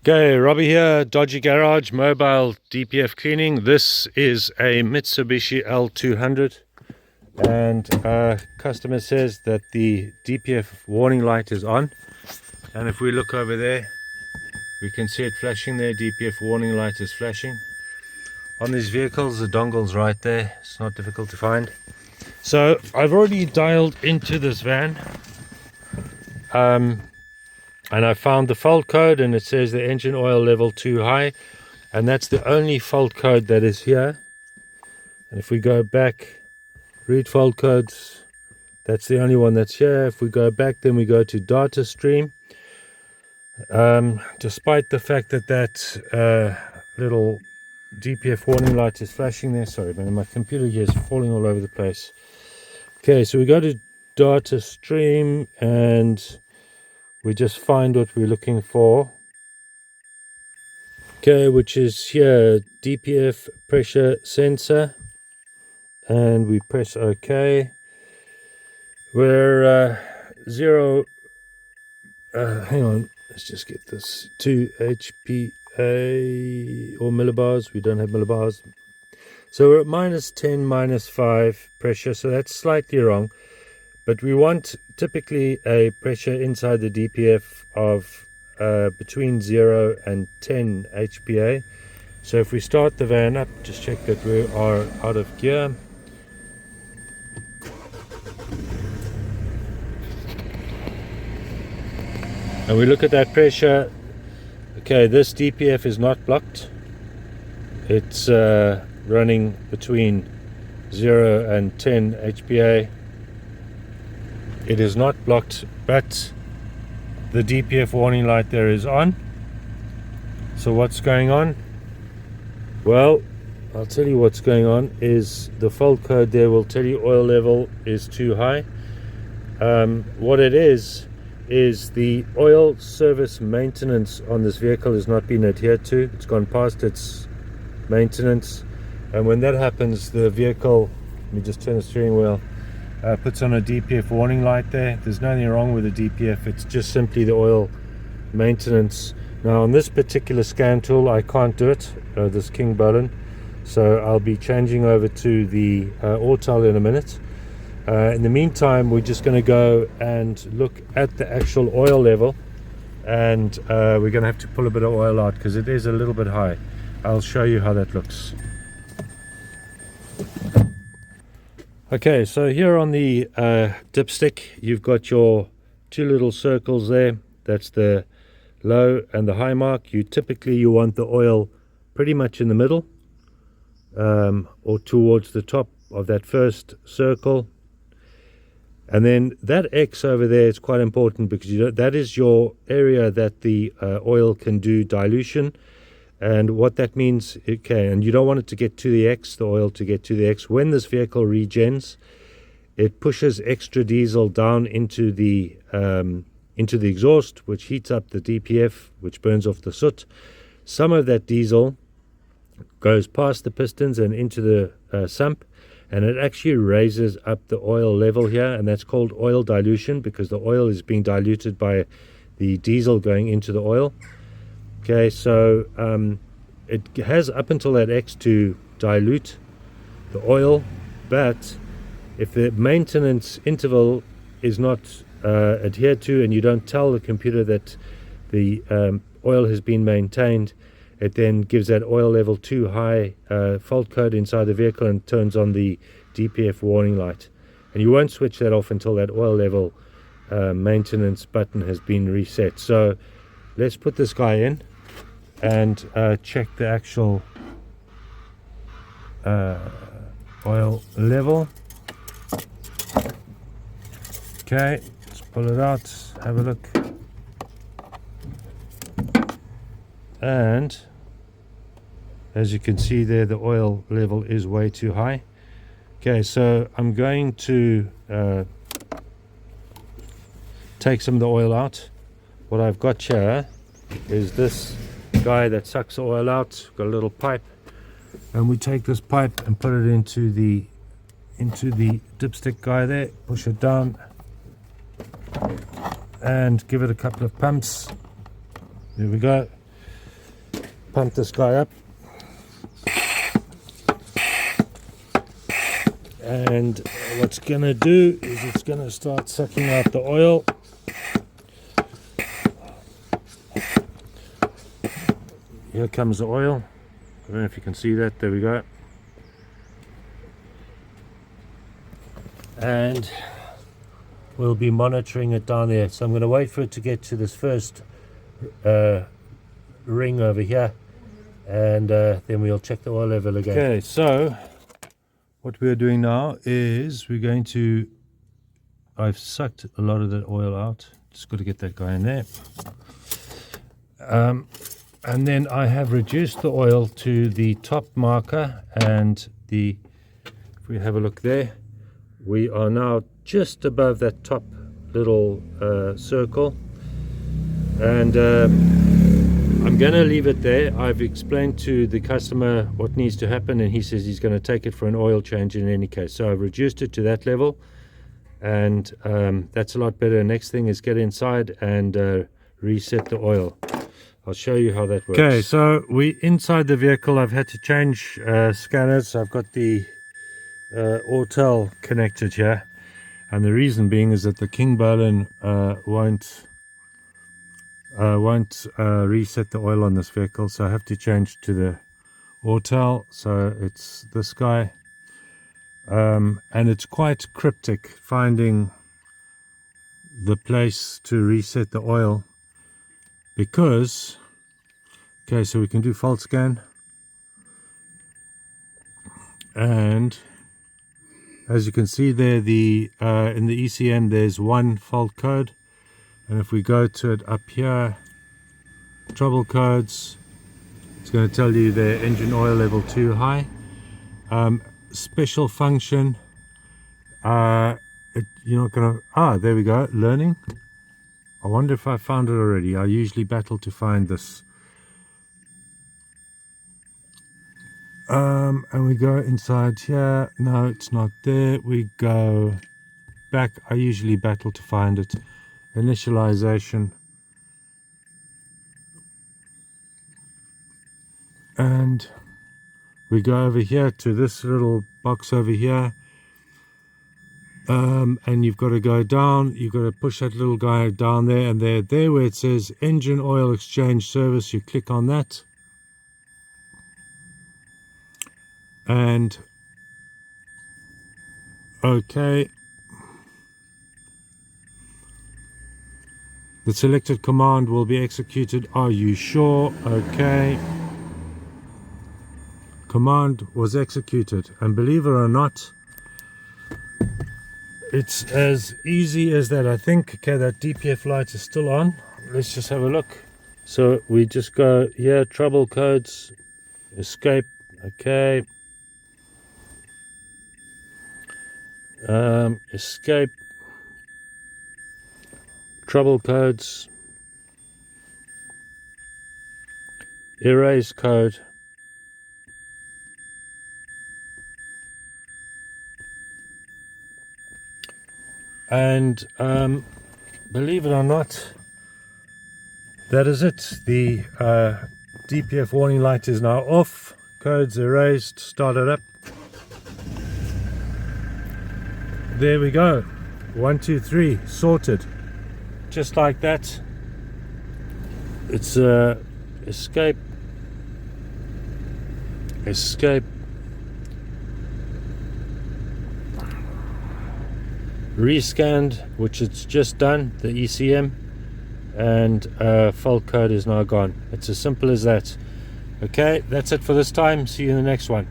Okay, Robby here, Dodgy Garage, mobile DPF cleaning. This is a Mitsubishi L200 and customer says that the DPF warning light is on, and if we look over there we can see it flashing there. DPF warning light is flashing. On these vehicles the dongle's right there, it's not difficult to find. So I've already dialed into this van and I found the fault code, and it says the engine oil level too high, and that's the only fault code that is here. And if we go back, read fault codes, that's the only one that's here. If we go back, then we go to data stream. Despite the fact that that little DPF warning light is flashing there, sorry man, my computer here is falling all over the place. Okay, so we go to data stream and we just find what we're looking for. Okay, which is here, DPF pressure sensor, and we press OK. We're zero, hang on, let's just get this, 2 HPA or millibars. We don't have millibars. So we're at -10, -5 pressure, so that's slightly wrong. But we want typically a pressure inside the DPF of between 0 and 10 HPA. So if we start the van up, just check that we are out of gear. And we look at that pressure. Okay, this DPF is not blocked. It's running between 0 and 10 HPA. It is not blocked, but the DPF warning light there is on. So what's going on? Well, I'll tell you what's going on is the fault code there will tell you oil level is too high. What it is the oil service maintenance on this vehicle has not been adhered to. It's gone past its maintenance, and when that happens, the vehicle, let me just turn the steering wheel, puts on a DPF warning light there. There's nothing wrong with the DPF, it's just simply the oil maintenance. Now on this particular scan tool I can't do it, this King Bowden, so I'll be changing over to the Autel in a minute. In the meantime, we're just going to go and look at the actual oil level, and we're going to have to pull a bit of oil out because it is a little bit high. I'll show you how that looks. Okay, so here on the dipstick you've got your two little circles there. That's the low and the high mark. You want the oil pretty much in the middle, or towards the top of that first circle. And then that X over there is quite important because that is your area that the oil can do dilution. And what that means, okay, and you don't want it to get to the X, the oil to get to the X. When this vehicle regens, it pushes extra diesel down into the exhaust, which heats up the DPF, which burns off the soot. Some of that diesel goes past the pistons and into the sump, and it actually raises up the oil level here, and that's called oil dilution because the oil is being diluted by the diesel going into the oil. Okay, so it has up until that X to dilute the oil, but if the maintenance interval is not adhered to, and you don't tell the computer that the oil has been maintained, it then gives that oil level too high fault code inside the vehicle and turns on the DPF warning light. And you won't switch that off until that oil level maintenance button has been reset. So let's put this guy in and check the actual oil level. Okay, let's pull it out, have a look. And as you can see there, the oil level is way too high. Okay, so I'm going to take some of the oil out. What I've got here is this guy that sucks the oil out. Got a little pipe, and we take this pipe and put it into the dipstick guy there, push it down and give it a couple of pumps. There we go. pump this guy up. And what's gonna do is it's gonna start sucking out the oil. Here comes the oil. I don't know if you can see that. There we go. And we'll be monitoring it down there. So I'm going to wait for it to get to this first ring over here, and then we'll check the oil level again. Okay, so what we're doing now is we're going to, I've sucked a lot of that oil out. Just got to get that guy in there. And then I have reduced the oil to the top marker, and if we have a look there, we are now just above that top little circle, and I'm going to leave it there. I've explained to the customer what needs to happen, and he says he's going to take it for an oil change in any case. So I've reduced it to that level, and that's a lot better. Next thing is get inside and reset the oil. I'll show you how that works. Okay, so we inside the vehicle. I've had to change scanners. I've got the Autel connected here, and the reason being is that the King Bowden won't reset the oil on this vehicle, so I have to change to the Autel. So it's this guy, and it's quite cryptic finding the place to reset the oil, because okay, so we can do fault scan, and as you can see there, the in the ECM there's one fault code, and if we go to it up here, trouble codes, it's going to tell you the engine oil level too high. Special function, you're not going to, there we go, learning. I wonder if I found it already. I usually battle to find this. And we go inside here. No, it's not there. We go back. I usually battle to find it. Initialization. And we go over here to this little box over here. And you've got to go down. You've got to push that little guy down there, and there where it says engine oil exchange service, you click on that. And okay, the selected command will be executed. Are you sure? Okay, command was executed, and believe it or not, it's as easy as that, I think. Okay, that DPF light is still on. Let's just have a look. So we just go here, trouble codes, escape. Okay, escape, trouble codes, erase code, and believe it or not, that is it. The DPF warning light is now off, codes erased, start it up. There we go, 1, 2, 3, sorted, just like that. It's escape, escape, rescanned, which it's just done, the ECM, and fault code is now gone. It's as simple as that. Okay, that's it for this time. See you in the next one.